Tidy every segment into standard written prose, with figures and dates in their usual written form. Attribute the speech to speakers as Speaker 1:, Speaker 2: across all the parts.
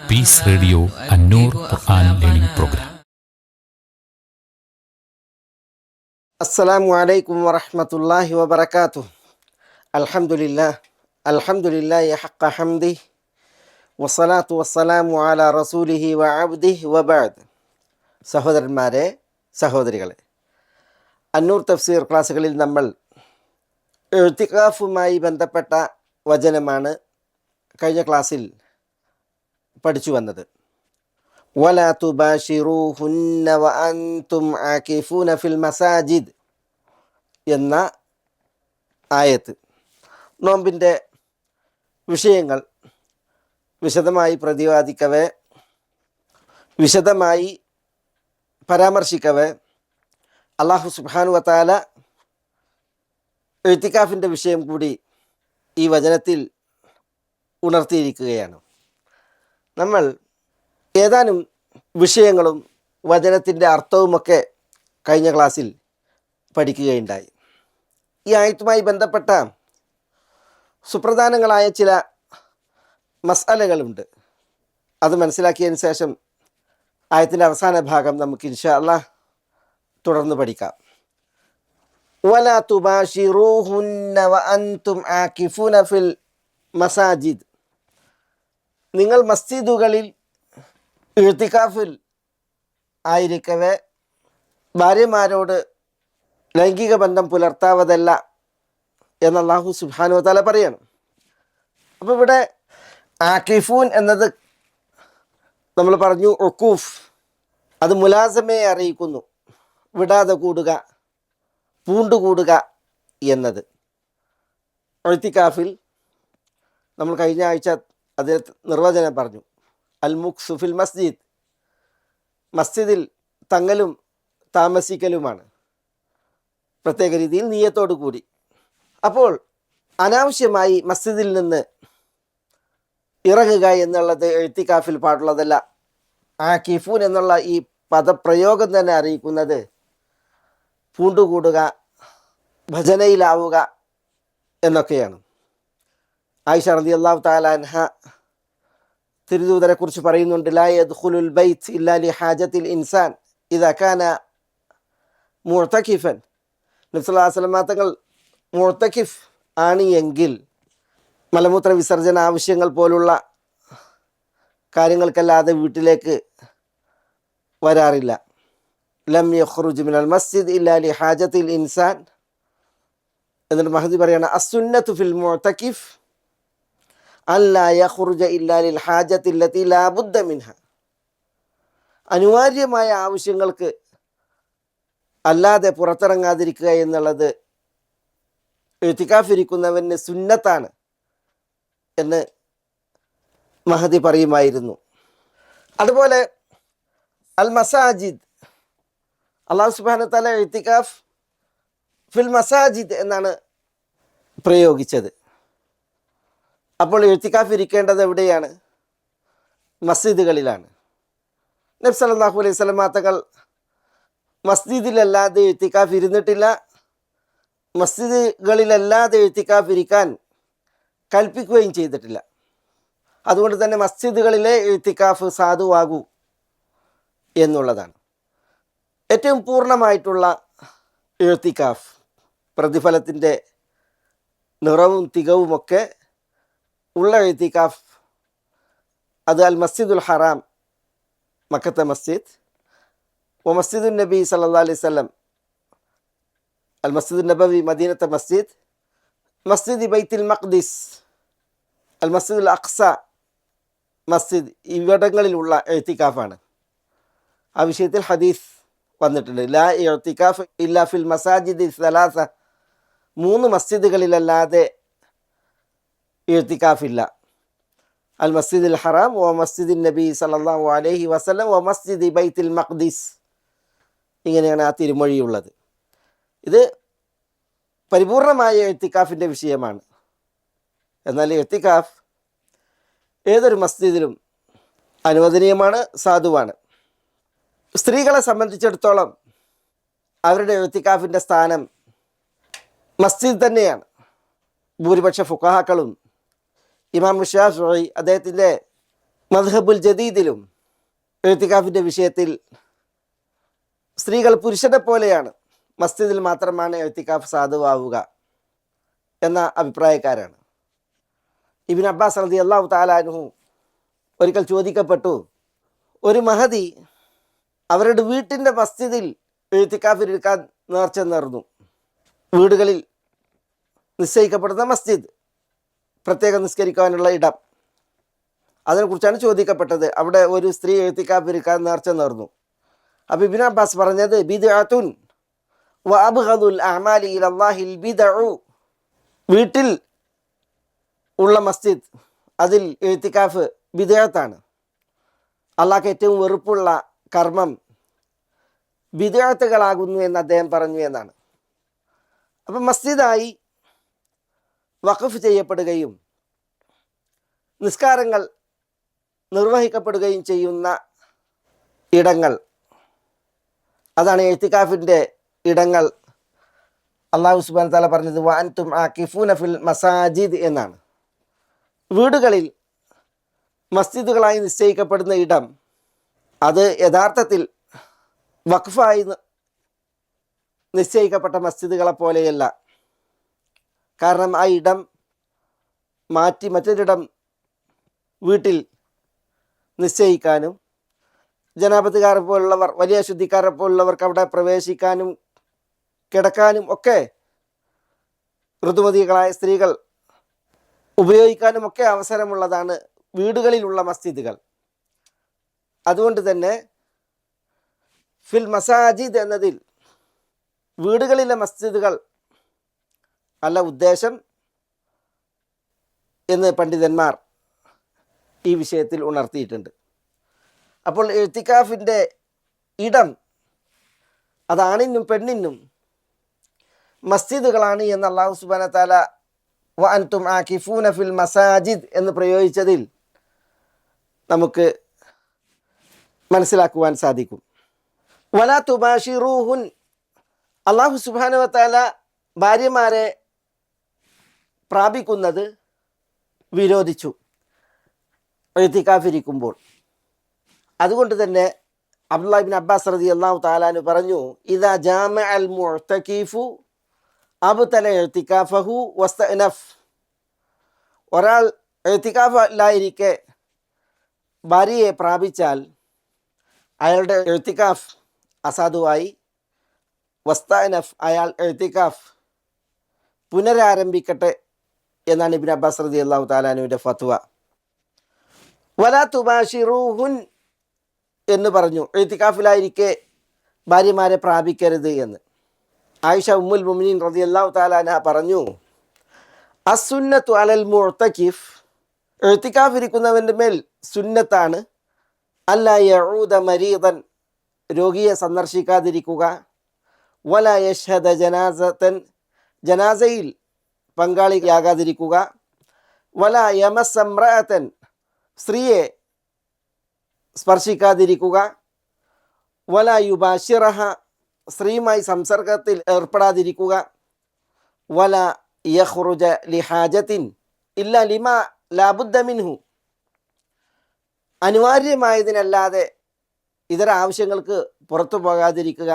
Speaker 1: Piece radio അന്നൂർ ഖുർആൻ learning programme.
Speaker 2: അസ്സലാമു അലൈക്കും വറഹ്മത്തുള്ളാഹി വബറകാതുഹു. അൽഹംദുലില്ലാഹി ഹഖ്ഖ ഹംദിഹി വസ്സലാത്തു വസ്സലാമു അലാ റസൂലിഹി വഅബ്ദിഹി വബഅദ്. സഹോദരന്മാരെ, സഹോദരികളെ, അന്നൂർ തഫ്സീർ ക്ലാസ്സുകളിൽ നമ്മൾ ഇഅ്തികാഫുമായി ബന്ധപ്പെട്ട വചനമാണ് കഴിഞ്ഞ ക്ലാസ്സിൽ പഠിച്ചു വന്നത്. വലാ തുബാശിറൂഹുന്ന വഅൻതും ആകിഫൂന ഫിൽ മസാജിദ് എന്ന ആയത്ത്. നോമ്പിൻ്റെ വിഷയങ്ങൾ വിശദമായി പ്രതിപാദിക്കവേ, വിശദമായി പരാമർശിക്കവേ, അല്ലാഹു സുബ്ഹാനഹു വ തആല ഇഅ്തികാഫിൻ്റെ വിഷയം കൂടി ഈ വചനത്തിൽ ഉണർത്തിയിരിക്കുകയാണ്. നമ്മൾ ഏതാനും വിഷയങ്ങളും വചനത്തിൻ്റെ അർത്ഥവുമൊക്കെ കഴിഞ്ഞ ക്ലാസ്സിൽ പഠിക്കുകയുണ്ടായി. ഈ ആയത്തുമായി ബന്ധപ്പെട്ട സുപ്രധാനങ്ങളായ ചില മസ്അലകളുണ്ട്. അത് മനസ്സിലാക്കിയതിന് ശേഷം ആയത്തിൻ്റെ അവസാന ഭാഗം നമുക്ക് ഇൻഷാ അല്ലാഹ് തുടർന്ന് പഠിക്കാം. വലാ തുബാശിറൂഹുന്ന വഅൻതും ആകിഫൂന ഫിൽ മസാജിദ്. നിങ്ങൾ മസ്ജിദുകളിൽ ഇഅ്തികാഫിൽ ആയിരിക്കവേ ഭാര്യമാരോട് ലൈംഗിക ബന്ധം പുലർത്താവതല്ല എന്ന് അല്ലാഹു സുബ്ഹാനഹു വ തആല പറയണം. അപ്പോൾ ഇവിടെ ആകിഫൂൻ എന്നത് നമ്മൾ പറഞ്ഞു ഉഖൂഫ്, അത് മുലാസമയെ അറിയിക്കുന്നു, വിടാതെ കൂടുക, പൂണ്ടുകൂടുക എന്നത്. ഇഅ്തികാഫിൽ നമ്മൾ കഴിഞ്ഞ ആഴ്ച അതിന് നിർവചനം പറഞ്ഞു. അൽ മുക്സു ഫിൽ മസ്ജിദ്, മസ്ജിദിൽ തങ്ങലും താമസിക്കലുമാണ്, പ്രത്യേക രീതിയിൽ നിയ്യത്തോടു കൂടി. അപ്പോൾ അനാവശ്യമായി മസ്ജിദിൽ നിന്ന് ഇറങ്ങുക എന്നുള്ളത് ഇഅ്തികാഫിൽ പാടുള്ളതല്ല. ആകിഫൂൻ എന്നുള്ള ഈ പദപ്രയോഗം തന്നെ അറിയിക്കുന്നത് പൂണ്ടുകൂടുക, ഭജനയിലാവുക എന്നൊക്കെയാണ്. ആയിഷ റളിയല്ലാഹു തആല അൻഹ തിരുദൂതരെ കുറിച്ച് പറയുന്നുണ്ട്, ലാ യദ്ഖുലുൽ ബൈത്ത് ഇല്ലാ ലിഹാജത്തിൽ ഇൻസാൻ ഇദാ കാന മുഅ്തകിഫൻ. നബി സല്ലല്ലാഹു അലൈഹി വസല്ലം തങ്ങൾ മുഅ്തകിഫ് ആണ് എങ്കിൽ മലമൂത്ര വിസർജന ആവശ്യങ്ങൾ പോലുള്ള കാര്യങ്ങൾക്കല്ലാതെ വീട്ടിലേക്ക് വരാറില്ല. ലം യഖ്റുജ് മിനൽ മസ്ജിദ് ഇല്ലാ ലിഹാജത്തിൽ ഇൻസാൻ. എന്നിട്ട് മഹദി പറയാണ്, അസ്സുന്നത്തു ഫിൽ മുഅ്തകിഫ് അല്ലാ യഖ്റുജ ഇല്ലാ ലിൽ ഹാജത്തി അല്ലതി ലാ ബുദ്ദ മിൻഹ. അനിവാര്യമായ ആവശ്യങ്ങൾക്ക് അല്ലാതെ പുറത്തിറങ്ങാതിരിക്കുക എന്നുള്ളത് ഇഅ്തികാഫിരിക്കുന്നവന് സുന്നത്താണ് എന്ന് മഹദി പറയുമായിരുന്നു. അതുപോലെ അൽ മസാജിദ്, അല്ലാഹു സുബ്ഹാനഹു വ തആല ഇഅ്തികാഫ് ഫിൽ മസാജിദ് എന്നാണ് പ്രയോഗിച്ചത്. അപ്പോൾ ഇഅ്തികാഫ് ഇരിക്കേണ്ടത് എവിടെയാണ്? മസ്ജിദുകളിലാണ്. നബി സല്ലല്ലാഹു അലൈഹി വസല്ലം തങ്ങൾ മസ്ജിദിലല്ലാതെ ഇഅ്തികാഫ് ഇരുന്നിട്ടില്ല, മസ്ജിദുകളിലല്ലാതെ ഇഅ്തികാഫ് ഇരിക്കാൻ കൽപ്പിക്കുകയും ചെയ്തിട്ടില്ല. അതുകൊണ്ട് തന്നെ മസ്ജിദുകളിലെ ഇഅ്തികാഫ് സാധുവാകൂ എന്നുള്ളതാണ്. ഏറ്റവും പൂർണ്ണമായിട്ടുള്ള ഇഅ്തികാഫ്, പ്രതിഫലത്തിൻ്റെ നിറവും തികവുമൊക്കെ ഉള്ള ഇഅ്തികാഫ്, അത് അൽ മസ്ജിദുൽ ഹറാം, മക്കത്തെ മസ്ജിദ്, വ മസ്ജിദുൻ നബി സല്ലല്ലാഹു അലൈഹി വസല്ലം, അൽ മസ്ജിദുൻ നബവി, മദീനത്തെ മസ്ജിദ്, മസ്ജിദ് ബൈത്തുൽ മഖ്ദിസ്, അൽ മസ്ജിദുൽ അഖ്സ മസ്ജിദ്, ഇവിടങ്ങളിലുള്ള ഇഅ്തികാഫാണ്. ആ വിഷയത്തിൽ ഹദീസ് വന്നിട്ടുണ്ട്, ലാ ഇഅ്തികാഫ് ഇല്ലാ ഫിൽ മസാജിദി സലാസ. 3 മസ്ജിദുകളിലല്ലാതെ ഇഅ്തികാഫില്ല. അൽ മസ്ജിദുൽ ഹറാം, വ മസ്ജിദുൻ നബി സല്ലല്ലാഹു അലൈഹി വസല്ലം, വ മസ്ജിദ് ബൈത്തുൽ മഖ്ദിസ്. ഇങ്ങനെയാണ് ആ തിരുമൊഴിയുള്ളത്. ഇത് പരിപൂർണമായ ഇഅ്തികാഫിൻ്റെ വിഷയമാണ്. എന്നാൽ ഇഅ്തികാഫ് ഏതൊരു മസ്ജിദിലും അനുവദനീയമാണ്, സാധുവാണ്. സ്ത്രീകളെ സംബന്ധിച്ചിടത്തോളം അവരുടെ ഇഅ്തികാഫിൻ്റെ സ്ഥാനം മസ്ജിദ് തന്നെയാണ്. ഭൂരിപക്ഷ ഫുഖഹാക്കളും ഇമാം ശാഫിഈ അദ്ദേഹത്തിൻ്റെ മദ്ഹബുൽ ജദീദിലും എഴുത്തിക്കാഫിൻ്റെ വിഷയത്തിൽ സ്ത്രീകൾ പുരുഷനെ പോലെയാണ്, മസ്ജിദിൽ മാത്രമാണ് എഴുത്തിക്കാഫ് സാധുവാവുക എന്ന അഭിപ്രായക്കാരാണ്. ഇബ്നു അബ്ബാസ് റളിയല്ലാഹു തആല അൻഹു ഒരിക്കൽ ചോദിക്കപ്പെട്ടു, ഒരു മഹദി അവരുടെ വീട്ടിൻ്റെ മസ്ജിദിൽ എഴുത്തിക്കാഫിരിക്കാൻ നേർച്ച നേർന്നു. വീടുകളിൽ നിശ്ചയിക്കപ്പെടുന്ന മസ്ജിദ്, പ്രത്യേകം നിസ്കരിക്കാനുള്ള ഇടം, അതിനെക്കുറിച്ചാണ് ചോദിക്കപ്പെട്ടത്. അവിടെ ഒരു സ്ത്രീ എഴുത്തിക്കാഫിരിക്കാൻ നേർച്ച നേർന്നു. അപ്പോൾ ഇബ്നു അബ്ബാസ് പറഞ്ഞത്, ബിദ്അത്തുൻ വ അബ്ഗദുൽ അഅമാലി ഇലല്ലാഹിൽ ബിദ്ഉ, വീട്ടിൽ ഉള്ള മസ്ജിദ്, അതിൽ എഴുത്തിക്കാഫ് ബിദ്അത്താണ്. അള്ളാഹ്ക്ക് ഏറ്റവും വെറുപ്പുള്ള കർമ്മം ബിദ്അത്തുകളാകുന്നു എന്ന് അദ്ദേഹം പറഞ്ഞു എന്നാണ്. അപ്പം മസ്ജിദായി വഖഫ് ചെയ്യപ്പെടുകയും നിസ്കാരങ്ങൾ നിർവഹിക്കപ്പെടുകയും ചെയ്യുന്ന ഇടങ്ങൾ, അതാണ് എഴുത്തിക്കാഫിൻ്റെ ഇടങ്ങൾ. അല്ലാഹു സുബ്ഹാനഹു വ തആല പറഞ്ഞത് വ അൻതും ആകിഫൂന ഫിൽ മസാജിദ് എന്നാണ്. വീടുകളിൽ മസ്ജിദുകളായി നിശ്ചയിക്കപ്പെടുന്ന ഇടം അത് യഥാർത്ഥത്തിൽ വഖഫായി നിശ്ചയിക്കപ്പെട്ട മസ്ജിദുകളെ പോലെയല്ല. കാരണം ആ ഇടം മാറ്റി മറ്റൊരിടം വീട്ടിൽ നിശ്ചയിക്കാനും ജനാപത്തുകാരെ പോലുള്ളവർ, വലിയ ശുദ്ധിക്കാരെ പോലുള്ളവർക്ക് അവിടെ പ്രവേശിക്കാനും കിടക്കാനും ഒക്കെ ഋതുമതികളായ സ്ത്രീകൾ ഉപയോഗിക്കാനും ഒക്കെ അവസരമുള്ളതാണ് വീടുകളിലുള്ള മസ്ജിദുകൾ. അതുകൊണ്ട് തന്നെ ഫിൽ മസാജിദ് എന്നതിൽ വീടുകളിലെ മസ്ജിദുകൾ അല്ല ഉദ്ദേശം എന്ന് പണ്ഡിതന്മാർ ഈ വിഷയത്തിൽ ഉണർത്തിയിട്ടുണ്ട്. അപ്പോൾ എഴുത്തിക്കാഫിൻ്റെ ഇടം അത് ആണിനും പെണ്ണിനും മസ്ജിദുകളാണ് എന്ന് അല്ലാഹു സുബ്ഹാനഹു വ തആല വ അൻതും ആകിഫൂന ഫിൽ മസാജിദ് എന്ന് പ്രയോഗിച്ചതിൽ നമുക്ക് മനസ്സിലാക്കുവാൻ സാധിക്കും. വലാ തുബാഷിറൂഹുൻ, അല്ലാഹു സുബ്ഹാനഹു വ തആല ഭാര്യമാരെ പ്രാപിക്കുന്നത് വിരോധിച്ചു എഴുത്തിക്കാഫിരിക്കുമ്പോൾ. അതുകൊണ്ട് തന്നെ അബ്ദുല്ലാഹ് ഇബ്നു അബ്ബാസ് റളിയല്ലാഹു തആല അൻഹു പറഞ്ഞു, ഇദാ ജാമഅൽ മുഅ്തകിഫു അബ്തല ഇഅ്തികാഫഹു വസ്തഅനഫ്, ഒരാൾ എഴുത്തിക്കാഫിലായിരിക്കെ ഭാര്യയെ പ്രാപിച്ചാൽ അയാളുടെ എഴുത്തിക്കാഫ് അസാധുവായി, വസ്തഅനഫ്, അയാൾ എഴുത്തിക്കാഫ് പുനരാരംഭിക്കട്ടെ എന്നാണ് ഇബ്നു അബ്ബാസ് റളിയല്ലാഹു തആല അൻഹുവിൻ്റെ ഫത്വ. വലാ തുബാഷിറൂഹുൻ എന്ന് പറഞ്ഞു, എഴുത്തിക്കാഫിലായിരിക്കെ ഭാര്യമാരെ പ്രാപിക്കരുത് എന്ന്. ആയിഷ ഉമ്മുൽ മുഅ്മിനീൻ റളിയല്ലാഹു തആല അൻഹ പറഞ്ഞു, അസ്സുന്നത്തു അലൽ മുഅ്തകിഫ്, എഴുത്തിക്കാഫിരിക്കുന്നവൻ്റെ മേൽ സുന്നത്താണ് അല്ലാ യഊദ മരീദൻ, രോഗിയെ സന്ദർശിക്കാതിരിക്കുക, വലാ യശ്ഹദ ജനാസതൻ, ജനാസയിൽ പങ്കാളിയാകാതിരിക്കുക, വലാ യമസ്സ ഇംറഅതൻ, സ്ത്രീയെ സ്പർശിക്കാതിരിക്കുക, വലാ യുബാശിറഹ, സ്ത്രീയുമായി സംസർഗത്തിൽ ഏർപ്പെടാതിരിക്കുക, വലാ യഖ്റുജ ലിഹാജത്തിൻ ഇല്ലാ ലിമാ ലാബുദ്ദ മിൻഹു, അനിവാര്യമായതിനല്ലാതെ ഇതര ആവശ്യങ്ങൾക്ക് പുറത്തു പോകാതിരിക്കുക,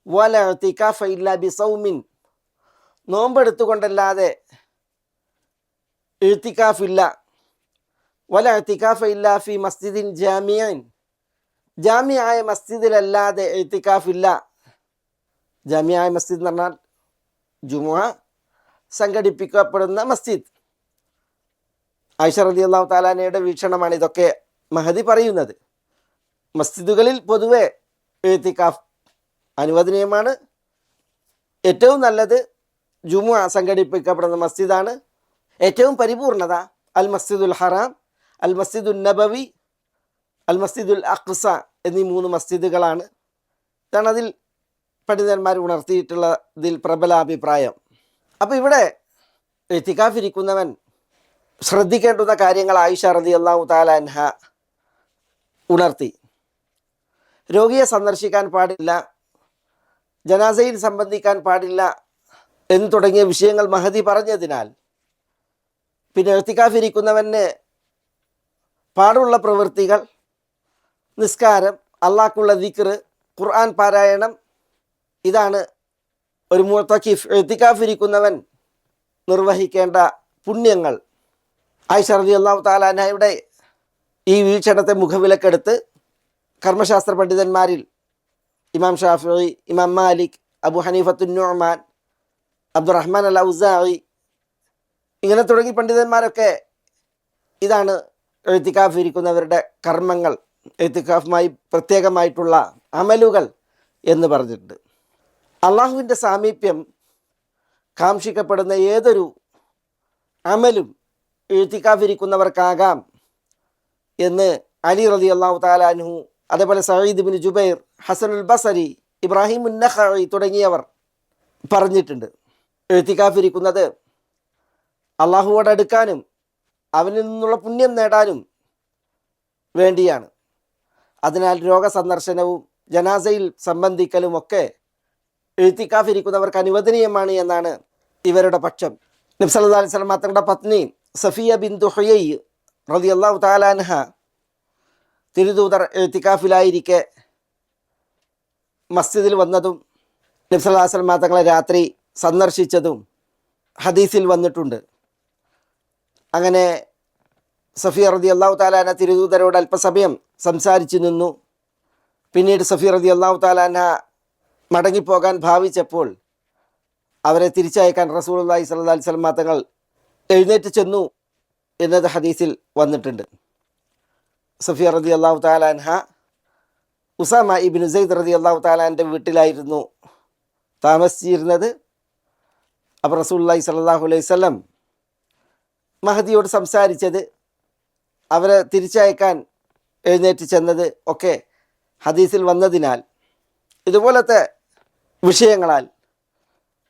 Speaker 2: വലാ ഇഅ്തികാഫ ഇല്ലാ ബിസൗമിൻ, നോമ്പെടുത്തുകൊണ്ടല്ലാതെ ഇഅ്തികാഫില്ല, വലാ ഇഅ്തികാഫ ഇല്ലാ ഫി മസ്ജിദിൻ ജാമിഅൻ, ജാമിയായ മസ്ജിദിലല്ലാതെ ഇഅ്തികാഫില്ല. ജാമിയായ മസ്ജിദ് എന്ന് പറഞ്ഞാൽ ജുമുഅ സംഘടിപ്പിക്കപ്പെടുന്ന മസ്ജിദ്. ആയിഷ റളിയല്ലാഹു തആല അൻഹയുടെ വീക്ഷണമാണ് ഇതൊക്കെ മഹദി പറയുന്നത്. മസ്ജിദുകളിൽ പൊതുവെ ഇഅ്തികാഫ് അനുവദനീയമാണ്. ഏറ്റവും നല്ലത് ജുമുഅ സംഘടിപ്പിക്കപ്പെടുന്ന മസ്ജിദാണ്. ഏറ്റവും പരിപൂർണത അൽ മസ്ജിദുൽ ഹറാം, അൽ മസ്ജിദുൽ നബവി, അൽ മസ്ജിദുൽ അഖ്സ എന്നീ 3 മസ്ജിദുകളാണ്. ഇതാണ് അതിൽ പണ്ഡിതന്മാർ ഉണർത്തിയിട്ടുള്ളതിൽ പ്രബല അഭിപ്രായം. അപ്പോൾ ഇവിടെ ഇഅ്തികാഫിരിക്കുന്നവൻ ശ്രദ്ധിക്കേണ്ടുന്ന കാര്യങ്ങൾ ആയിഷ റളിയല്ലാഹു തആല അൻഹ ഉണർത്തി. രോഗിയെ സന്ദർശിക്കാൻ പാടില്ല, ജനാസയിൽ സംബന്ധിക്കാൻ പാടില്ല എന്ന് തുടങ്ങിയ വിഷയങ്ങൾ മഹദി പറഞ്ഞതിനാൽ പിന്നെ ഇഅ്തികാഫിരിക്കുന്നവന് പാടുള്ള പ്രവൃത്തികൾ, നിസ്കാരം, അള്ളാഹ്ക്കുള്ള ദിക്ർ, ഖുർആൻ പാരായണം, ഇതാണ് ഒരു മുഅ്തകിഫ് ഇഅ്തികാഫ് ഇരിക്കുന്നവൻ നിർവഹിക്കേണ്ട പുണ്യങ്ങൾ. ആയിഷ റളിയല്ലാഹു തആല അൻഹയുടെ ഈ വീക്ഷണത്തെ മുഖവിലക്കെടുത്ത് കർമ്മശാസ്ത്ര പണ്ഡിതന്മാരിൽ ഇമാം ഷാഫിഈ, ഇമാം മാലിക്, അബു ഹനീഫത്തുൻ നുഅ്മാൻ, അബ്ദുറഹ്മാൻ അൽ ഔസാഇ, ഇങ്ങനെ തുടങ്ങി പണ്ഡിതന്മാരൊക്കെ ഇതാണ് ഇഅ്തികാഫ് ഇരിക്കുന്നവരുടെ കർമ്മങ്ങൾ, ഇഅ്തികാഫുമായി പ്രത്യേകമായിട്ടുള്ള അമലുകൾ എന്ന് പറഞ്ഞിട്ടുണ്ട്. അള്ളാഹുവിൻ്റെ സാമീപ്യം കാംക്ഷിക്കപ്പെടുന്ന ഏതൊരു അമലും ഇഅ്തികാഫ് ഇരിക്കുന്നവർക്കാകാം എന്ന് അലി റളിയല്ലാഹു തആല അൻഹു, അതേപോലെ സഈദ് ഇബ്നു ജുബൈർ, ഹസനുൽ ബസരി, ഇബ്രാഹിം ഉന്നഖഈ തുടങ്ങിയവർ പറഞ്ഞിട്ടുണ്ട്. ഇഅ്തികാഫ് ഇരിക്കുന്നത് അള്ളാഹുവോട് അടുക്കാനും അവനിൽ നിന്നുള്ള പുണ്യം നേടാനും വേണ്ടിയാണ്. അതിനാൽ രോഗസന്ദർശനവും ജനാസയിൽ സംബന്ധിക്കലും ഒക്കെ ഇഅ്തികാഫ് ഇരിക്കുന്നവർക്ക് അനുവദനീയമാണ് എന്നാണ് ഇവരുടെ പക്ഷം. നബി സല്ലല്ലാഹു അലൈഹി വസല്ലം തങ്ങളുടെ പത്നി സഫിയ ബിൻതു ഹുയൈ റളിയല്ലാഹു തആല അൻഹ തിരുദൂതർ ഇഅ്തികാഫിലായിരിക്കെ മസ്ജിദിൽ വന്നതും നബി സല്ലല്ലാഹു അലൈഹി വസല്ലം തങ്ങളെ രാത്രി സന്ദർശിച്ചതും ഹദീസിൽ വന്നിട്ടുണ്ട്. അങ്ങനെ സഫിയ റളിയല്ലാഹു തആല അൻഹ തിരുദൂതരോട് അല്പസമയം സംസാരിച്ചു നിന്നു. പിന്നീട് സഫിയ റളിയല്ലാഹു തആല അൻഹ മടങ്ങിപ്പോകാൻ ഭാവിച്ചപ്പോൾ അവരെ തിരിച്ചയക്കാൻ റസൂലുള്ളാഹി സ്വല്ലല്ലാഹു അലൈഹി വസല്ലം തങ്ങൾ എഴുന്നേറ്റ് ചെന്നു എന്നത് ഹദീസിൽ വന്നിട്ടുണ്ട്. സഫിയ റളിയല്ലാഹു തആല അൻഹ ഉസാമ ഇബ്നു സെയ്ദ് റളിയല്ലാഹു തആല അൻഹുവിൻ്റെ വീട്ടിലായിരുന്നു താമസിച്ചിരുന്നത്. അപ്പോൾ റസൂലുള്ളാഹി സ്വല്ലല്ലാഹു അലൈഹി വസല്ലം മഹദിയോട് സംസാരിച്ചത്, അവരെ തിരിച്ചയക്കാൻ എഴുന്നേറ്റ് ചെന്നത് ഒക്കെ ഹദീസിൽ വന്നതിനാൽ ഇതുപോലത്തെ വിഷയങ്ങളാൽ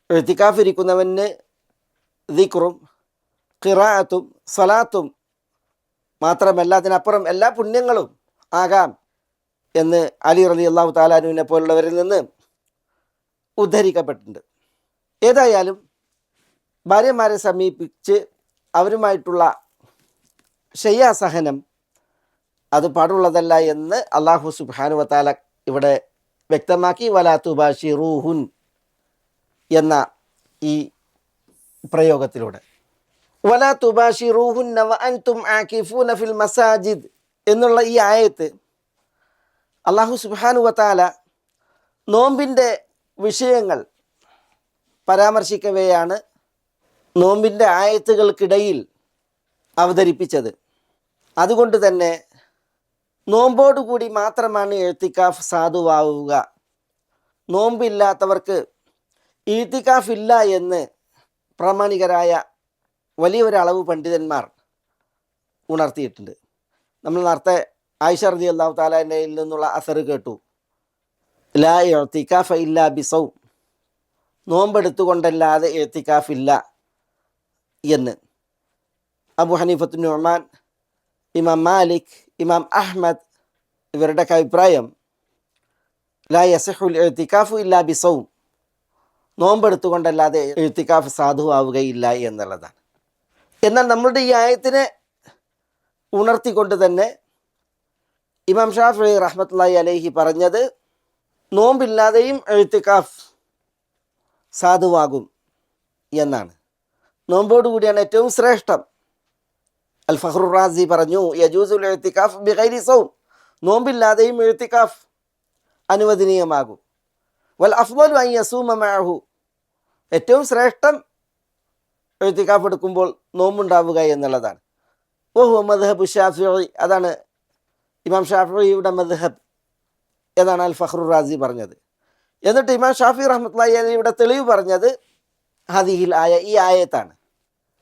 Speaker 2: ഇഅ്തികാഫ് ഇരിക്കുന്നവന് ദിക്റും ഖിറാഅത്തും സ്വലാത്തും മാത്രമല്ല അതിനപ്പുറം എല്ലാ പുണ്യങ്ങളും ആകാം എന്ന് അലി റളിയല്ലാഹു തആല അൻഹുവിനെ പോലുള്ളവരിൽ നിന്ന് ഉദ്ധരിക്കപ്പെട്ടിട്ടുണ്ട്. ഏതായാലും ഭാര്യമാരെ സമീപിച്ച് അവരുമായിട്ടുള്ള ശയ്യാസഹനം അത് പാടുള്ളതല്ല എന്ന് അല്ലാഹു സുബ്ഹാനഹു വ തആല ഇവിടെ വ്യക്തമാക്കി. വലാ തുബാശിറൂഹുൻ എന്ന ഈ പ്രയോഗത്തിലൂടെ വലാ തുബാശിറൂഹുന്ന വ അൻതും ആകിഫൂന ഫിൽ മസാജിദ് എന്നുള്ള ഈ ആയത്ത് അല്ലാഹു സുബ്ഹാനഹു വ തആല നോമ്പിൻ്റെ വിഷയങ്ങൾ പരാമർശിക്കവെയാണ് നോമ്പിൻ്റെ ആയത്തുകൾക്കിടയിൽ അവതരിപ്പിച്ചത്. അതുകൊണ്ട് തന്നെ നോമ്പോടുകൂടി മാത്രമാണ് ഇഅ്തികാഫ് സാധുവാവുക. നോമ്പില്ലാത്തവർക്ക് ഇഅ്തികാഫ് ഇല്ല എന്ന് പ്രാമാണികരായ വലിയൊരളവ് പണ്ഡിതന്മാർ ഉണർത്തിയിട്ടുണ്ട്. നമ്മൾ നേരത്തെ ആയിഷ റളിയല്ലാഹു തആല അൻഹയിൽ നിന്നുള്ള അസർ കേട്ടു, ലാ ഇഅ്തികാഫ ഇല്ലാ ബിസൗം, നോമ്പെടുത്തുകൊണ്ടല്ലാതെ ഇഅ്തികാഫ് ഇല്ല എന്ന്. അബു ഹനീഫത്തുൻ നുഅ്മാൻ, ഇമാം മാലിക്, ഇമാം അഹ്മദ് ഇവരുടെ അഭിപ്രായം ലാ യസിഹുൽ ഇഅ്തികാഫു ഇല്ലാ ബിസൗം, നോമ്പെടുത്തുകൊണ്ടല്ലാതെ ഇഅ്തികാഫ് സാധുവാവുകയില്ല എന്നുള്ളതാണ്. എന്നാൽ നമ്മളുടെ ഈ ആയത്തിനെ ഉണർത്തിക്കൊണ്ട് തന്നെ ഇമാം ഷാഫിഈ റഹ്മത്തുള്ളാഹി അലൈഹി പറഞ്ഞത് നോമ്പില്ലാതെയും ഇഅ്തികാഫ് സാധുവാകും എന്നാണ്. നോമ്പോടുകൂടിയാണ് ഏറ്റവും ശ്രേഷ്ഠം. അൽ ഫഖ്റുർ റാസി പറഞ്ഞു, യജൂസുൽ ഇഅ്തികാഫ് ബിഗൈരി സൗം, നോമ്പില്ലാതെയും ഇഅ്തികാഫ് അനുവദനീയമാകും. വൽ അഫ്ളലു അൻ യസൂമ മഅഹു, ഏറ്റവും ശ്രേഷ്ഠം ഇഅ്തികാഫ് എടുക്കുമ്പോൾ നോമ്പുണ്ടാവുക എന്നുള്ളതാണ്. വഹുവ മദ്ഹബു ഷാഫിഈ, അതാണ് ഇമാം ഷാഫിഈയുടെ മദ്ഹബ് എന്നാണ് അൽ ഫഖ്റുർ റാസി പറഞ്ഞത്. എന്നിട്ട് ഇമാം ഷാഫിഈ റഹ്മത്തുള്ളാഹി അലൈഹിയുടെ തെളിവ് പറഞ്ഞത് ഹദിഹിൽ ആയ, ഈ ആയത്താണ്.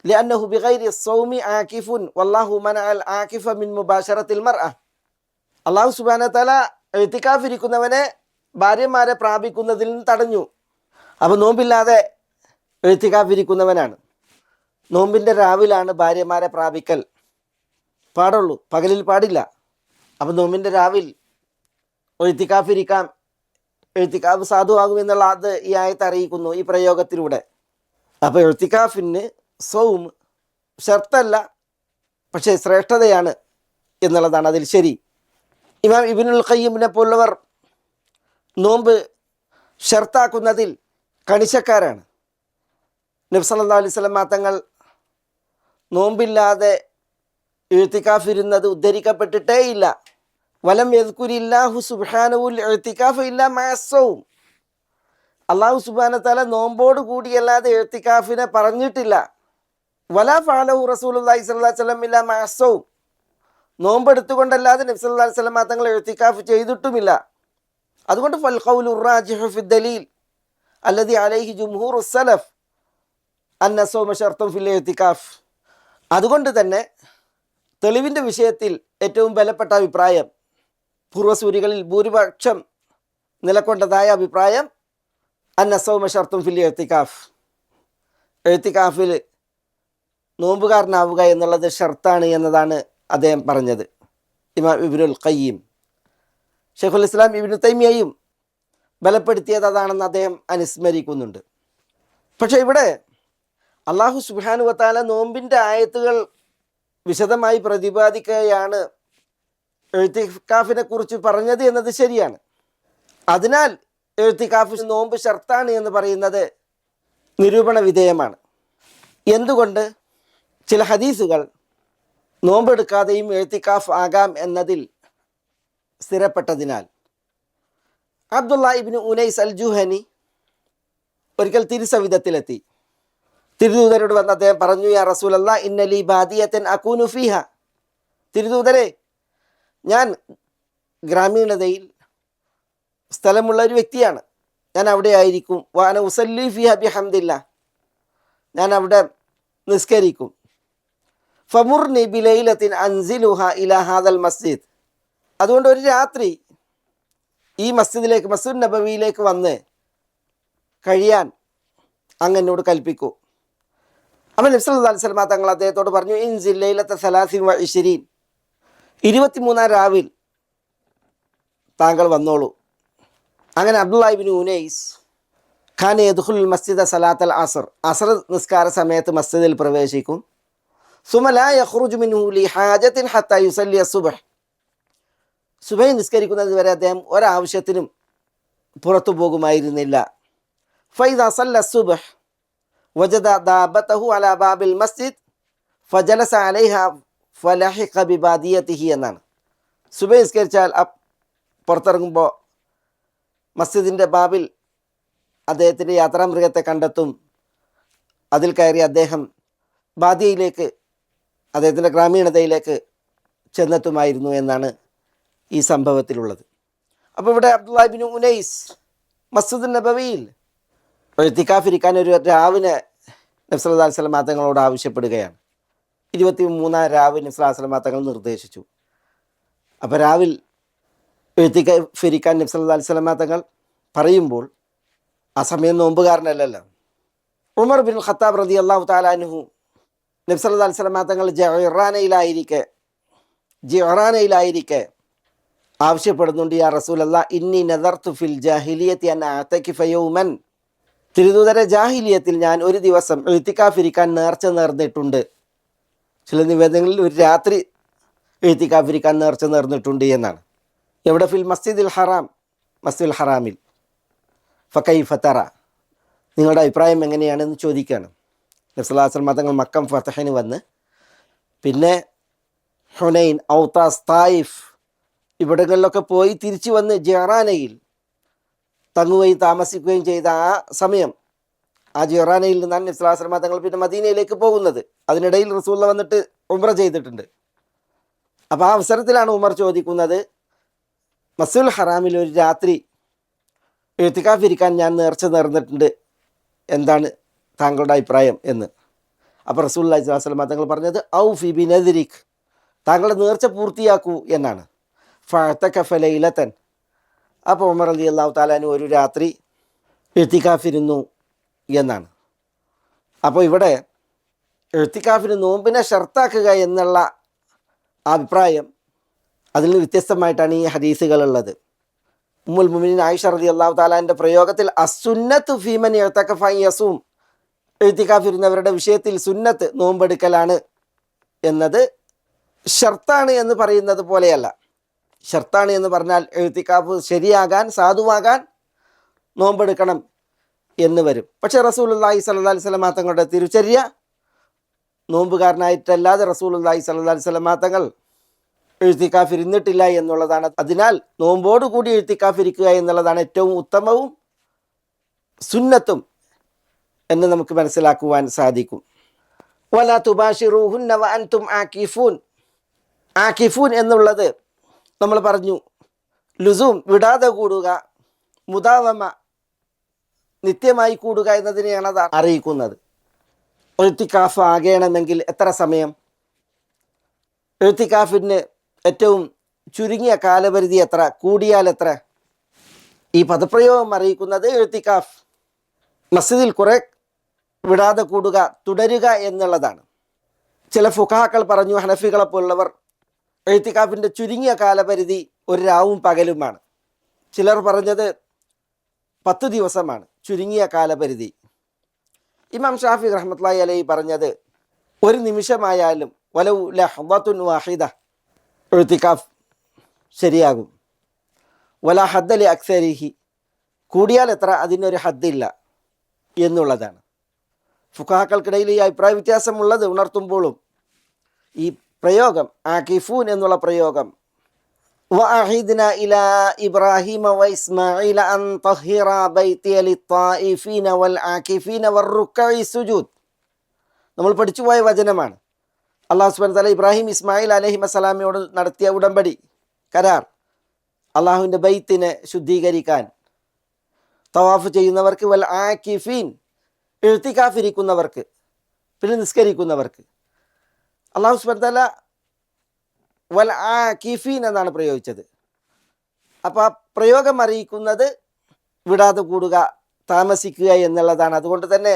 Speaker 2: ലിഅന്നഹു ബിഗൈരി സൗമി ആകിഫുൻ വല്ലാഹു മനഅൽ ആകിഫ മിൻ മുബാശറത്തിൽ മർഅ, അല്ലാഹു സുബ്ഹാനഹു വ തആല ഇഅ്തികാഫ് ഇരിക്കുന്നവനെ ഭാര്യമാരെ പ്രാപിക്കുന്നതിൽ നിന്ന് തടഞ്ഞു. അപ്പോൾ നോമ്പില്ലാതെ ഇഅ്തികാഫ് ഇരിക്കുന്നവനാണ്, നോമ്പിൻ്റെ രാവിലാണ് ഭാര്യമാരെ പ്രാപിക്കൽ പാടുള്ളൂ, പകലിൽ പാടില്ല. അപ്പോൾ നോമ്പിൻ്റെ രാവിൽ ഇഅ്തികാഫ് ഇരിക്കാം, ഇഅ്തികാഫ് സാധുവാകുമെന്നുള്ള അത് ഈ ആയത്ത് അറിയിക്കുന്നു ഈ പ്രയോഗത്തിലൂടെ. അപ്പോൾ ഇഅ്തികാഫിന് സൗം ഷർത്തല്ല, പക്ഷേ ശ്രേഷ്ഠതയാണ് എന്നുള്ളതാണ് അതിൽ ശരി. ഇമാം ഇബ്നുൽ ഖയ്യിമിനെ പോലുള്ളവർ നോമ്പ് ഷർത്താക്കുന്നതിൽ കണിശക്കാരാണ്. നബി സല്ലല്ലാഹു അലൈഹി വസല്ലം തങ്ങൾ നോമ്പില്ലാതെ ഇഅ്തികാഫ് ഇരുന്നത് ഉദ്ധരിക്കപ്പെട്ടിട്ടേ ഇല്ല. വലം യദ്കുരില്ലാഹു സുബ്ഹാനഹുൽ ഇഅ്തികാഫ ഇല്ലാ മഅസ്സൗം. അല്ലാഹു സുബ്ഹാനഹു വ തആല നോമ്പോട് കൂടിയല്ലാതെ ഇഅ്തികാഫിനെ പറഞ്ഞിട്ടില്ല. വലാ ഫഅലഹു റസൂലുള്ളാഹി സ്വല്ലല്ലാഹു അലൈഹി വസല്ലം ഇല്ലാ മഅസ്സൗം. നോമ്പെടുത്തുകൊണ്ടല്ലാതെ നബി സല്ലല്ലാഹു അലൈഹി വസല്ലം തങ്ങൾ ഇഅ്തികാഫ് ചെയ്തിട്ടുമില്ല. അതുകൊണ്ട് ഫൽ ഖൗലു റാജിഹു ഫി ദലീൽ അല്ലദി അലൈഹി ജുംഹൂറുസ് സലഫ് അന്ന സൗമ ശർത്തുൻ ഫിൽ ഇഅ്തികാഫ്. അതുകൊണ്ട് തന്നെ തെളിവിൻ്റെ വിഷയത്തിൽ ഏറ്റവും ബലപ്പെട്ട അഭിപ്രായം, പൂർവ്വസൂരികളിൽ ഭൂരിപക്ഷം നിലകൊണ്ടതായ അഭിപ്രായം, അന്ന സൗമ ശർത്തുൻ ഫിൽ ഇഅ്തികാഫ്, ഇഅ്തികാഫിൽ നോമ്പുകാരനാവുക എന്നുള്ളത് ഷർത്താണ് എന്നതാണ് അദ്ദേഹം പറഞ്ഞത്. ഇമാം ഇബ്നുൽ ഖയ്യിം, ഷെയ്ഖുൽ ഇസ്ലാം ഇബ്നു തൈമിയയും ബലപ്പെടുത്തിയത് അതാണെന്ന് അദ്ദേഹം അനുസ്മരിക്കുന്നുണ്ട്. പക്ഷേ ഇവിടെ അല്ലാഹു സുബ്ഹാനഹു വ തആല നോമ്പിൻ്റെ ആയത്തുകൾ വിശദമായി പ്രതിപാദിക്കുകയാണ് ഇഅ്തികാഫിനെ കുറിച്ച് പറഞ്ഞത് എന്നത് ശരിയാണ്. അതിനാൽ ഇഅ്തികാഫ് നോമ്പ് ഷർത്താണ് എന്ന് പറയുന്നത് നിരൂപണ വിധേയമാണ്. എന്തുകൊണ്ട്? ചില ഹദീസുകൾ നോമ്പെടുക്കാതെയും ഇഅ്തികാഫ് ആകാം എന്നതിൽ സ്ഥിരപ്പെട്ടതിനാൽ. അബ്ദുള്ള ഇബ്നു ഉനൈസ് അൽ ജുഹനി ഒരിക്കൽ തിരുസവിധത്തിലെത്തി. തിരുദൂതരോട് വന്ന് അദ്ദേഹം പറഞ്ഞു, യാ റസൂലല്ലാ ഇന്നലി ബാദിയത്തൻ അകൂനു ഫീഹ. തിരുദൂതരെ, ഞാൻ ഗ്രാമീണതയിൽ സ്ഥലമുള്ള ഒരു വ്യക്തിയാണ്, ഞാൻ അവിടെ ആയിരിക്കും. വാന ഉസല്ലി ഫിഹ ബിഹംദില്ലാ, ഞാൻ അവിടെ നിസ്കരിക്കും. ഫമുർനി ബിലൈലത്തിൻ അൻസിലുഹ ഇലാ ഹാദൽ മസ്ജിദ്. അതുകൊണ്ട് ഒരു രാത്രി ഈ മസ്ജിദിലേക്ക്, മസ്ജിദ് നബവിയിലേക്ക് വന്ന് കഴിയാൻ അങ്ങ് എന്നോട് കൽപ്പിക്കൂ. അപ്പോൾ നബി സല്ലല്ലാഹു അലൈഹി വസല്ലം തങ്ങൾ അദ്ദേഹത്തോട് പറഞ്ഞു, ഇൻസിൽ ലൈലത്ത 23 23 രാവിൽ താങ്കൾ വന്നോളൂ. അങ്ങനെ അബ്ദുള്ള ഇബ്നു ഉനൈസ് ഖാന യദ്ഖുലുൽ മസ്ജിദ സലാത്തൽ അസ്ർ, അസ്ർ നിസ്കാര സമയത്ത് മസ്ജിദിൽ പ്രവേശിക്കും. സുമ ലാ യഖ്റുജു മിൻഹു ലിഹാജത്തിൻ ഹത്താ യുസല്ലി അസ്സുബ്ഹ്. സുബഹി നിസ്കരിക്കുന്നത് വരെ അദ്ദേഹം ഒരാവശ്യത്തിനും പുറത്തു പോകുമായിരുന്നില്ല. ഫൈദാ സല്ല അസ്സുബ്ഹ് വജദ ദാബതഹു അലാ ബാബിൽ മസ്ജിദ് ഫജലസ അലൈഹ ഫലഹിഖ ബിബാദിയതിഹി എന്നാണ്. സുബഹി നിസ്കരിച്ചാൽ പുറത്തിറങ്ങുമ്പോൾ മസ്ജിദിൻ്റെ ബാബിൽ അദ്ദേഹത്തിൻ്റെ യാത്രാമൃഗത്തെ കണ്ടെത്തും. അതിൽ കയറി അദ്ദേഹം ബാദിയയിലേക്ക്, അദ്ദേഹത്തിൻ്റെ ഗ്രാമീണതയിലേക്ക് ചെന്നെത്തുമായിരുന്നു എന്നാണ് ഈ സംഭവത്തിലുള്ളത്. അപ്പോൾ ഇവിടെ അബ്ദുള്ള ഇബ്നു ഉനൈസ് മസ്ജിദ് നബവിയിൽ ഇഅ്തികാഫിരിക്കാൻ ഒരു രാവിനെ നബി സല്ലല്ലാഹു അലൈഹി വസല്ലം തങ്ങളോട് ആവശ്യപ്പെടുകയാണ്. 23 രാവ് നബി സല്ലല്ലാഹു അലൈഹി വസല്ലം തങ്ങൾ നിർദ്ദേശിച്ചു. അപ്പോൾ രാവിൽ ഇഅ്തികാഫിരിക്കാൻ നബി സല്ലല്ലാഹു അലൈഹി വസല്ലം തങ്ങൾ പറയുമ്പോൾ ആ സമയം നോമ്പുകാരനല്ലല്ലോ. ഉമർ ബിൻ ഖത്താബ് റളിയല്ലാഹു തആല അൻഹു നബി സല്ലല്ലാഹു അലൈഹി വസല്ലം തങ്ങൾ ജിഅറാനയിലായിരിക്കെ ആവശ്യപ്പെടുന്നുണ്ട്, യാ റസൂലല്ലാഹ് ഇന്നി നദർതു ഫിൽ ജാഹിലിയത്തി അൻ അഅ്തകിഫ യൗമൻ. തിരുദൂതരെ, ജാഹിലിയത്തിൽ ഞാൻ ഒരു ദിവസം ഇഅ്തികാഫിരിക്കാൻ നേർച്ച നേർന്നിട്ടുണ്ട്. ചില നിവേദനങ്ങളിൽ ഒരു രാത്രി ഇഅ്തികാഫിരിക്കാൻ നേർച്ച നേർന്നിട്ടുണ്ട് എന്നാണ്. എവിടെ? ഫിൽ മസ്ജിദിൽ ഹറാം, മസ്ജിദുൽ ഹറാമിൽ. ഫകൈഫ തറ, നിങ്ങളുടെ അഭിപ്രായം എങ്ങനെയാണെന്ന് ചോദിക്കുകയാണ്. നബി സല്ലല്ലാഹു അലൈഹി വസല്ലം തങ്ങൾ മക്കം ഫതഹിന് വന്ന് പിന്നെ ഹുനൈൻ, ഔത്താസ്, തായിഫ് ഇവിടങ്ങളിലൊക്കെ പോയി തിരിച്ചു വന്ന് ജിഅറാനയിൽ തങ്ങുകയും താമസിക്കുകയും ചെയ്ത ആ സമയം, ആ ജിഅറാനയിൽ നിന്നാണ് നബി സല്ലല്ലാഹു അലൈഹി വസല്ലം തങ്ങൾ പിന്നെ മദീനയിലേക്ക് പോകുന്നത്. അതിനിടയിൽ റസൂലുള്ളാഹി വന്നിട്ട് ഉംറ ചെയ്തിട്ടുണ്ട്. അപ്പോൾ ആ അവസരത്തിലാണ് ഉമർ ചോദിക്കുന്നത്, മസ്ജിദുൽ ഹറാമിൽ ഒരു രാത്രി ഇഅ്തികാഫിരിക്കാൻ ഞാൻ നേർച്ച നേർന്നിട്ടുണ്ട്, എന്താണ് താങ്കളുടെ അഭിപ്രായം എന്ന്. അപ്പോൾ റസൂലുള്ളാഹി സ്വല്ലല്ലാഹു അലൈഹി വസല്ലം തങ്ങൾ പറഞ്ഞത്, ഔഫി ബിനദ്രിക്, താങ്കളുടെ നേർച്ച പൂർത്തിയാക്കൂ എന്നാണ്. ഫഅതകഫ ലൈലതൻ, അപ്പോൾ ഉമർ റളിയല്ലാഹു തആല അൻഹു ഒരു രാത്രി ഇഅ്തികാഫിരുന്നു എന്നാണ്. അപ്പോൾ ഇവിടെ ഇഅ്തികാഫിന് നോമ്പിനെ ഷർത്താക്കുക എന്നുള്ള അഭിപ്രായം, അതിൽ നിന്ന് വ്യത്യസ്തമായിട്ടാണ് ഈ ഹദീസുകളുള്ളത്. ഉമ്മുൽ മുഅ്മിനീൻ ആയിഷ റളിയല്ലാഹു തആലാന്റെ പ്രയോഗത്തിൽ അസ്സുന്നത്തു ഫീമൻ ഇഅ്തകഫ യസൂം, ഇഅ്തികാഫിരുന്നവരുടെ വിഷയത്തിൽ സുന്നത്ത് നോമ്പെടുക്കലാണ് എന്നത് ഷർത്താണ് എന്ന് പറയുന്നത് പോലെയല്ല. ഷർത്താണ് എന്ന് പറഞ്ഞാൽ എഴുത്തിക്കാഫ് ശരിയാകാൻ, സാധുവാകാൻ നോമ്പെടുക്കണം എന്ന് വരും. പക്ഷേ റസൂലുള്ളാഹി സ്വല്ലല്ലാഹി അലൈഹി വസല്ലം തങ്ങളുടെ തിരുചര്യ നോമ്പുകാരനായിട്ടല്ലാതെ റസൂലുള്ളാഹി സ്വല്ലല്ലാഹി അലൈഹി വസല്ലം തങ്ങൾ എഴുത്തിക്കാഫ് ഇരുന്നിട്ടില്ല എന്നുള്ളതാണ്. അതിനാൽ നോമ്പോട് കൂടി എഴുത്തിക്കാഫ് ഇരിക്കുക എന്നുള്ളതാണ് ഏറ്റവും ഉത്തമവും സുന്നത്തും എന്ന് നമുക്ക് മനസ്സിലാക്കുവാൻ സാധിക്കും. വലാ തുബാശിറൂഹുന്ന വഅൻതും ആകിഫൂൻ. ആകിഫൂൻ എന്നുള്ളത് നമ്മൾ പറഞ്ഞു ലുസൂം, വിടാതെ കൂടുക, മുദാവമ, നിത്യമായി കൂടുക എന്നതിനെയാണ് അത് അറിയിക്കുന്നത്. എഴുത്തിക്കാഫ് ആകണമെങ്കിൽ എത്ര സമയം? എഴുത്തിക്കാഫിന് ഏറ്റവും ചുരുങ്ങിയ കാലപരിധി എത്ര? കൂടിയാൽ എത്ര? ഈ പദപ്രയോഗം അറിയിക്കുന്നത് എഴുത്തിക്കാഫ് മസ്ജിദിൽ കുറെ വിടാതെ കൂടുക, തുടരുക എന്നുള്ളതാണ്. ചില ഫുഖഹാക്കൾ പറഞ്ഞു, ഹനഫികളെ പോലുള്ളവർ, എഴുത്തിക്കാഫിൻ്റെ ചുരുങ്ങിയ കാലപരിധി ഒരു രാവും പകലുമാണ്. ചിലർ പറഞ്ഞത് 10 ദിവസമാണ് ചുരുങ്ങിയ കാലപരിധി. ഇമാം ഷാഫി റഹ്മത്തുള്ളാഹി അലൈഹി പറഞ്ഞത് ഒരു നിമിഷമായാലും വലൗ ലഹ്ദത്തുൻ വാഹിദ എഴുത്തിക്കാഫ് ശരിയാകും. വലാ ഹദ്ദ ലി അക്സരിഹി, കൂടിയാൽ എത്ര, അതിനൊരു ഹദ്ദില്ല എന്നുള്ളതാണ്. ഫുഖഹാക്കൾക്കിടയിൽ ഈ അഭിപ്രായ വ്യത്യാസമുള്ളത് ഉണർത്തുമ്പോഴും ഈ പ്രയോഗം ആകിഫൂൻ എന്നുള്ള പ്രയോഗം വഅഹിദ്നാ ഇലാ ഇബ്രാഹിമ വഇസ്മാഈല അൻ തഹിറ ബൈതിയ ലിത്തായിഫീന വൽ ആകിഫീന വറുക്കഇ സുജൂദ്, നമ്മൾ പഠിച്ചുപോയ വചനമാണ്. അല്ലാഹു സുബ്ഹാനഹു വ തആല ഇബ്രാഹിം ഇസ്മായിൽ അലൈഹിസ്സലാമിനോട് നടത്തിയ ഉടമ്പടി, കരാർ, അള്ളാഹുവിൻ്റെ ബൈത്തിനെ ശുദ്ധീകരിക്കാൻ, തവാഫ് ചെയ്യുന്നവർക്ക്, വൽ ആകിഫീൻ എഴുത്തിക്കാഫിരിക്കുന്നവർക്ക്, പിന്നെ നിസ്കരിക്കുന്നവർക്ക്. അല്ലാഹു സുബ്ഹാനഹു വ തആല വൽ ആകിഫീൻ എന്നാണ് പ്രയോഗിച്ചത്. അപ്പോൾ ആ പ്രയോഗം അറിയിക്കുന്നത് വിടാതെ കൂടുക, താമസിക്കുക എന്നുള്ളതാണ്. അതുകൊണ്ട് തന്നെ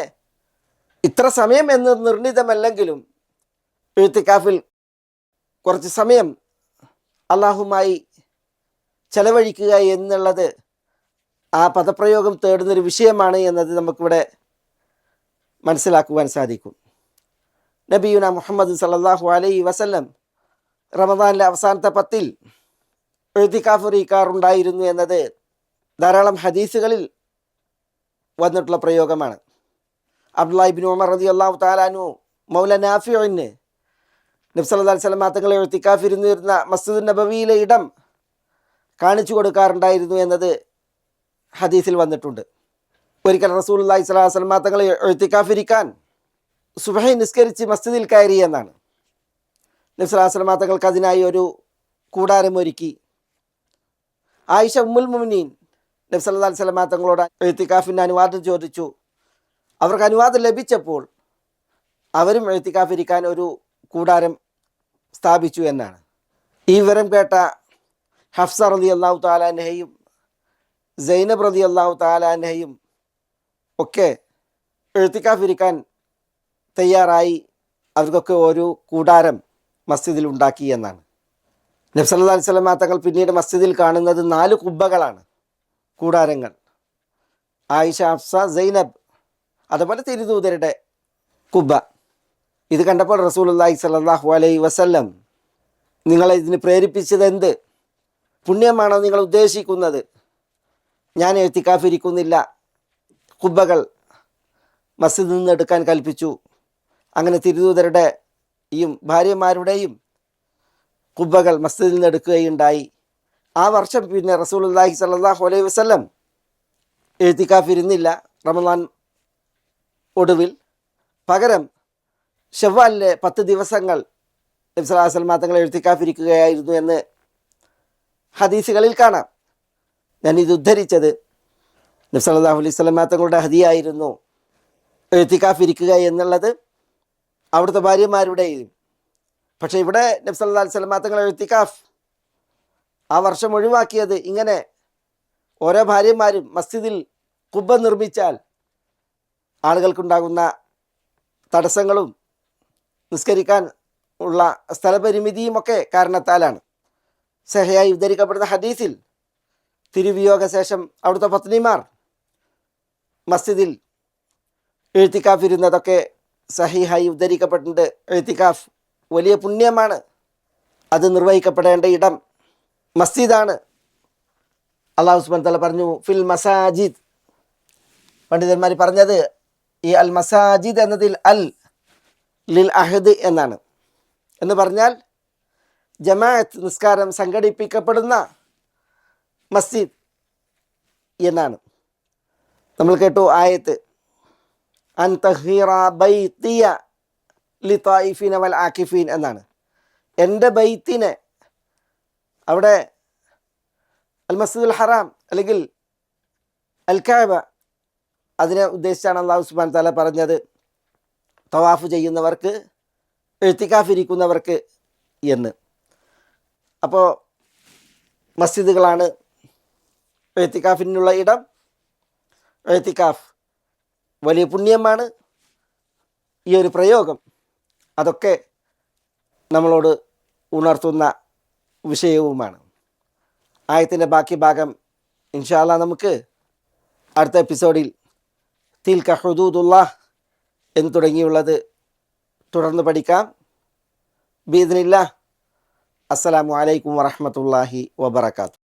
Speaker 2: ഇത്ര സമയം എന്ന് നിർണിതമല്ലെങ്കിലും എഴുത്തിക്കാഫിൽ കുറച്ച് സമയം അള്ളാഹുമായി ചെലവഴിക്കുക എന്നുള്ളത് ആ പദപ്രയോഗം തേടുന്നൊരു വിഷയമാണ് എന്നത് നമുക്കിവിടെ മനസ്സിലാക്കുവാൻ സാധിക്കും. നബിയുന മുഹമ്മദ് സല്ലല്ലാഹു അലൈഹി വസല്ലം റമദാനിലെ അവസാനത്തെ 10 എഴുത്തിക്കാഫ് ഇരിക്കാറുണ്ടായിരുന്നു എന്നത് ധാരാളം ഹദീസുകളിൽ വന്നിട്ടുള്ള പ്രയോഗമാണ്. അബ്ദുല്ലാഹി ഇബ്നു ഉമർ റളിയല്ലാഹു തആല അൻഹു മൗല നാഫിഇന് നബി സല്ലല്ലാഹു അലൈഹി വസല്ലം തങ്ങൾ എഴുത്തിക്കാഫ് ഇരുന്നിരുന്ന മസ്ജിദുൻ നബവിയിലെ ഇടം കാണിച്ചു കൊടുക്കാറുണ്ടായിരുന്നു എന്നത് ഹദീസിൽ വന്നിട്ടുണ്ട്. ഒരിക്കൽ റസൂലുള്ളാഹി സ്വല്ലല്ലാഹു അലൈഹി വസല്ലം തങ്ങൾ എഴുത്തിക്കാഫ് ഇരിക്കാൻ സുബ്ഹി നിസ്കരിച്ച് മസ്ജിദിൽ കയറി എന്നാണ്. നബി സല്ലല്ലാഹു അലൈഹി വസല്ലം തങ്ങൾക്ക് അതിനായി ഒരു കൂടാരം ഒരുക്കി. ആയിഷ ഉമ്മുൽ മുഅ്മിനീൻ നബി സല്ലല്ലാഹു അലൈഹി വസല്ലം തങ്ങളോട് എഴുത്തിക്കാഫിൻ്റെ അനുവാദം ചോദിച്ചു. അവർക്ക് അനുവാദം ലഭിച്ചപ്പോൾ അവരും എഴുത്തിക്കാഫ് ഇരിക്കാൻ ഒരു കൂടാരം സ്ഥാപിച്ചു എന്നാണ്. ഈ വിവരം കേട്ട ഹഫ്സ റളിയല്ലാഹു തആല അൻഹയും സൈനബ് റളിയല്ലാഹു തആല അൻഹയും ഒക്കെ എഴുത്തിക്കാഫ് ഇരിക്കാൻ തയ്യാറായി. അവർക്കൊക്കെ ഒരു കൂടാരം മസ്ജിദിൽ ഉണ്ടാക്കി എന്നാണ്. നബി സല്ലല്ലാഹു അലൈഹി വസല്ലം തങ്ങൾ പിന്നീട് മസ്ജിദിൽ കാണുന്നത് 4 കുബ്ബകളാണ്, കൂടാരങ്ങൾ. ആയിഷ, ഹഫ്സ, സൈനബ്, അതുപോലെ തിരുദൂതരുടെ കുബ്ബ. ഇത് കണ്ടപ്പോൾ റസൂലുള്ളാഹി സ്വല്ലല്ലാഹു അലൈഹി വസല്ലം, നിങ്ങളെ ഇതിന് പ്രേരിപ്പിച്ചത് എന്ത്? പുണ്യമാണോ നിങ്ങൾ ഉദ്ദേശിക്കുന്നത്? ഞാൻ എഴുത്തിക്കാഫ് ഇരിക്കുന്നില്ല, കുബ്ബകൾ മസ്ജിദിൽ നിന്ന് എടുക്കാൻ കൽപ്പിച്ചു. അങ്ങനെ തിരുദൂതരുടെയും ഭാര്യമാരുടെയും കുബ്ബകൾ മസ്ജിദിൽ നിന്ന് എടുക്കുകയുണ്ടായി. ആ വർഷം പിന്നെ റസൂലുള്ളാഹി സ്വല്ലല്ലാഹു അലൈഹി വസല്ലം എഴുത്തിക്കാഫ് ഇരുന്നില്ല റമദാൻ ഒടുവിൽ. പകരം ശവ്വാലിലെ 10 ദിവസങ്ങൾ നബി സല്ലല്ലാഹു അലൈഹി വസല്ലം തങ്ങൾ എഴുത്തിക്കാഫ് ഇരിക്കുകയായിരുന്നു എന്ന് ഹദീസുകളിൽ കാണാം. ഞാനിത് ഉദ്ധരിച്ചത് നബി സല്ലല്ലാഹു അലൈഹി വസല്ലം തങ്ങളുടെ ഹദിയായിരുന്നു എഴുത്തിക്കാഫ് ഇരിക്കുക എന്നുള്ളത് അവിടുത്തെ ഭാര്യമാരുടെയും. പക്ഷേ ഇവിടെ നബി സല്ലല്ലാഹു അലൈഹി വസല്ലം തങ്ങൾ എഴുത്തിക്കാഫ് ആ വർഷം ഒഴിവാക്കിയത് ഇങ്ങനെ ഓരോ ഭാര്യമാരും മസ്ജിദിൽ കുബ്ബ നിർമ്മിച്ചാൽ ആളുകൾക്കുണ്ടാകുന്ന തടസ്സങ്ങളും നിസ്കരിക്കാൻ ഉള്ള സ്ഥലപരിമിതിയുമൊക്കെ കാരണത്താലാണ്. സഹിയായി ഉദ്ധരിക്കപ്പെടുന്ന ഹദീസിൽ തിരുവിയോഗ ശേഷം അവിടുത്തെ പത്നിമാർ മസ്ജിദിൽ എഴുത്തിക്കാഫ് ഇരുന്നതൊക്കെ സഹിഹായി ഉദ്ധരിക്കപ്പെട്ടിട്ടുണ്ട്. എഴുത്തിക്കാഫ് വലിയ പുണ്യമാണ്. അത് നിർവഹിക്കപ്പെടേണ്ട ഇടം മസ്ജിദാണ്. അല്ലാഹു സുബ്ഹാനഹു വ തആല പറഞ്ഞു ഫിൽ മസാജിദ്. പണ്ഡിതന്മാർ പറഞ്ഞത് ഈ അൽ മസാജിദ് എന്നതിൽ അൽ ലിൽ അഹദ് എന്നാണ്. എന്ന് പറഞ്ഞാൽ ജമാഅത്ത് നിസ്കാരം സംഘടിപ്പിക്കപ്പെടുന്ന മസ്ജിദ് എന്നാണ്. നമ്മൾ കേട്ടു ആയത്ത് അൻ തഹീറ ബൈത്തിയ ലിതായിഫീന വൽ ആകിഫീൻ എന്നാണ്. എൻ്റെ ബൈത്തിനെ, അവിടെ അൽ മസ്ജിദുൽ ഹറാം അല്ലെങ്കിൽ അൽ കഅബ, അതിനെ ഉദ്ദേശിച്ചാണ് അല്ലാഹു സുബ്ഹാനഹു വ തആല പറഞ്ഞത് തവാഫ് ചെയ്യുന്നവർക്ക്, ഇഅ്തികാഫ് ഇരിക്കുന്നവർക്ക് എന്ന്. അപ്പോൾ മസ്ജിദുകളാണ് ഇഅ്തികാഫിനുള്ള ഇടം. ഇഅ്തികാഫ് വലിയ പുണ്യമാണ്. ഈ ഒരു പ്രയോഗം അതൊക്കെ നമ്മളോട് ഉണർത്തുന്ന വിഷയവുമാണ്. ആയത്തിൻ്റെ ബാക്കി ഭാഗം ഇൻഷാ അല്ലാഹ് നമുക്ക് അടുത്ത എപ്പിസോഡിൽ തിൽക ഹുദൂദുല്ലാഹ് എന്ന് തുടങ്ങിയുള്ളത് തുടർന്ന് പഠിക്കാം. ബിഇദ്നില്ലാഹ്. അസ്സലാമു അലൈക്കും വറഹ്മത്തുള്ളാഹി വബറകാതുഹു.